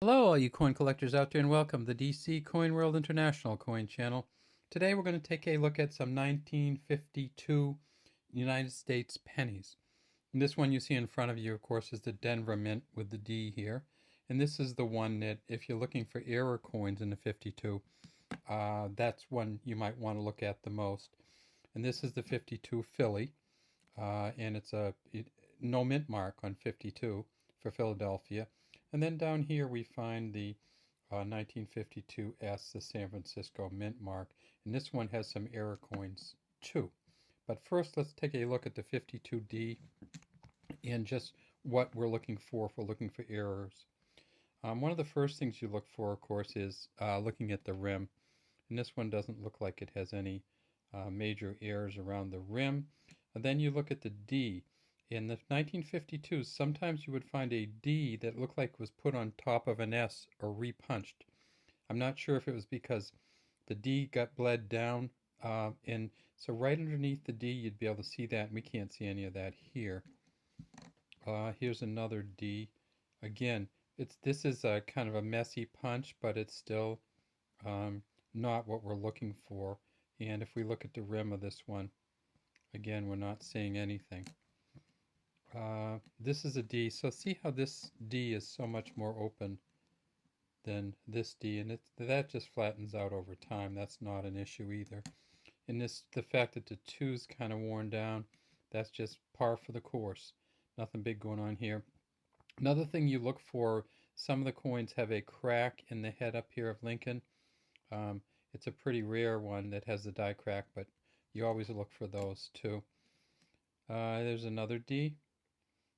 Hello, all you coin collectors out there, and welcome to the DC Coin World International Coin Channel. Today we're going to take a look at some 1952 United States pennies. And this one you see in front of you, of course, is the Denver Mint with the D here. And this is the one that, if you're looking for error coins in the 52, that's one you might want to look at the most. And this is the 52 Philly, and it's no mint mark on 52 for Philadelphia. And then down here we find the 1952 S, the San Francisco mint mark. And this one has some error coins too. But first let's take a look at the 52D and just what we're looking for if we're looking for errors. One of the first things you look for, of course, is looking at the rim. And this one doesn't look like it has any major errors around the rim. And then you look at the D. In the 1952s, sometimes you would find a D that looked like was put on top of an S or repunched. I'm not sure if it was because the D got bled down, and so right underneath the D you'd be able to see that, and we can't see any of that here. Here's another D. Again, this is a kind of a messy punch, but it's still not what we're looking for. And if we look at the rim of this one, again, we're not seeing anything. This is a D, so see how this D is so much more open than this D, and that just flattens out over time. That's not an issue either. And the fact that the 2's kind of worn down, that's just par for the course. Nothing big going on here. Another thing you look for, some of the coins have a crack in the head up here of Lincoln. It's a pretty rare one that has the die crack, but you always look for those too. There's another D.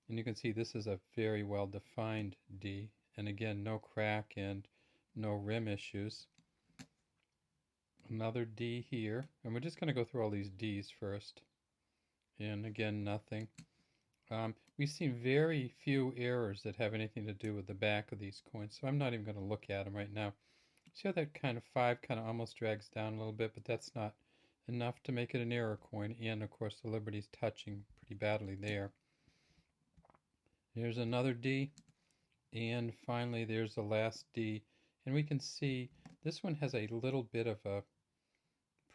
And you can see this is a very well defined D. And again, no crack and no rim issues. Another D here. And we're just going to go through all these Ds first. And again, nothing. We've seen very few errors that have anything to do with the back of these coins. So I'm not even going to look at them right now. See how that kind of 5 kind of almost drags down a little bit, but that's not enough to make it an error coin. And of course the Liberty's touching pretty badly there. There's another D, and finally there's the last D, and we can see this one has a little bit of a,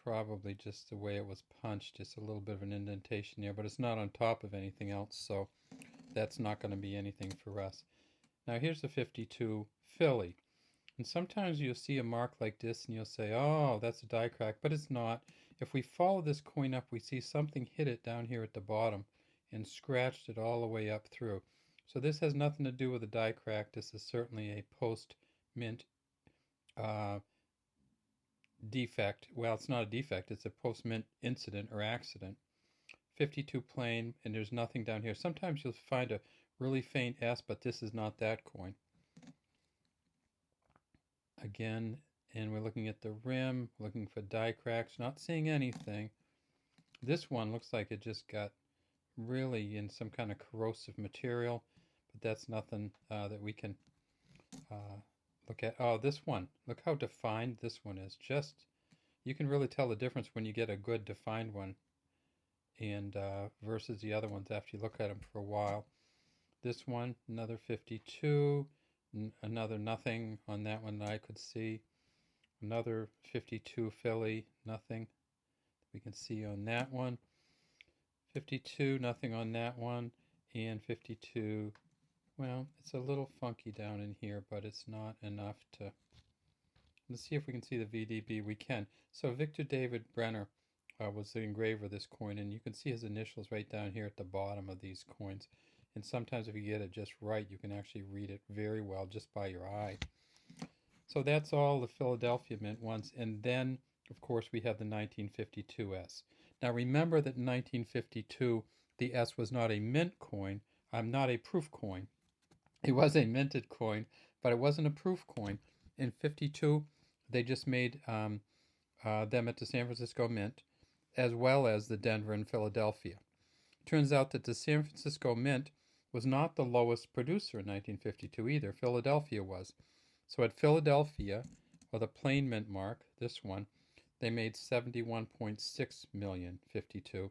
probably just the way it was punched, just a little bit of an indentation there, but it's not on top of anything else, so that's not going to be anything for us. Now here's the 52 Philly, and sometimes you'll see a mark like this and you'll say, oh, that's a die crack, but it's not. If we follow this coin up, we see something hit it down here at the bottom and scratched it all the way up through. So this has nothing to do with a die crack. This is certainly a post-mint defect. Well, it's not a defect. It's a post-mint incident or accident. 52 plain, and there's nothing down here. Sometimes you'll find a really faint S, but this is not that coin. Again, and we're looking at the rim, looking for die cracks, not seeing anything. This one looks like it just got really in some kind of corrosive material. But that's nothing that we can look at. Oh, this one. Look how defined this one is. Just, you can really tell the difference when you get a good defined one and versus the other ones after you look at them for a while. This one, another 52. Another nothing on that one that I could see. Another 52 Philly, nothing we can see on that one. 52, nothing on that one. And 52... well, it's a little funky down in here, but it's not enough to... Let's see if we can see the VDB. We can. So Victor David Brenner was the engraver of this coin, and you can see his initials right down here at the bottom of these coins. And sometimes if you get it just right, you can actually read it very well just by your eye. So that's all the Philadelphia Mint ones. And then, of course, we have the 1952 S. Now remember that in 1952, the S was not a mint coin. Not a proof coin. It was a minted coin, but it wasn't a proof coin. In 52, they just made them at the San Francisco Mint, as well as the Denver and Philadelphia. Turns out that the San Francisco Mint was not the lowest producer in 1952 either. Philadelphia was. So at Philadelphia, or the plain mint mark, this one, they made 71.6 million 52.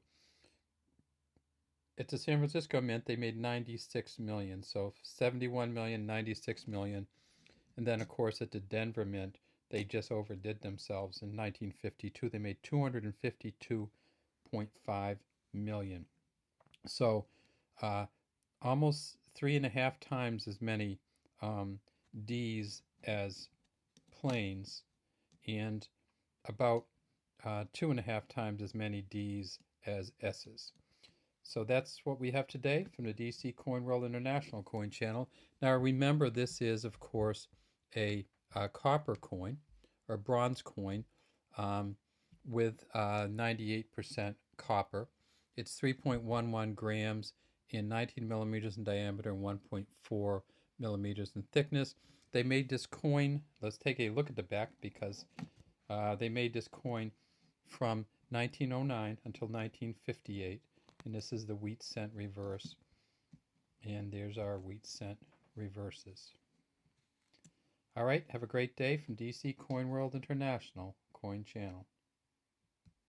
At the San Francisco Mint, they made 96 million. So 71 million, 96 million. And then, of course, at the Denver Mint, they just overdid themselves in 1952. They made 252.5 million. So almost 3.5 times as many D's as planes, and about 2.5 times as many D's as S's. So that's what we have today from the DC Coin World International Coin Channel. Now remember, this is, of course, a copper coin or bronze coin with 98% copper. It's 3.11 grams in 19 millimeters in diameter and 1.4 millimeters in thickness. They made this coin, let's take a look at the back, because they made this coin from 1909 until 1958. And this is the wheat cent reverse. And there's our wheat cent reverses. All right, have a great day from DC Coin World International Coin Channel.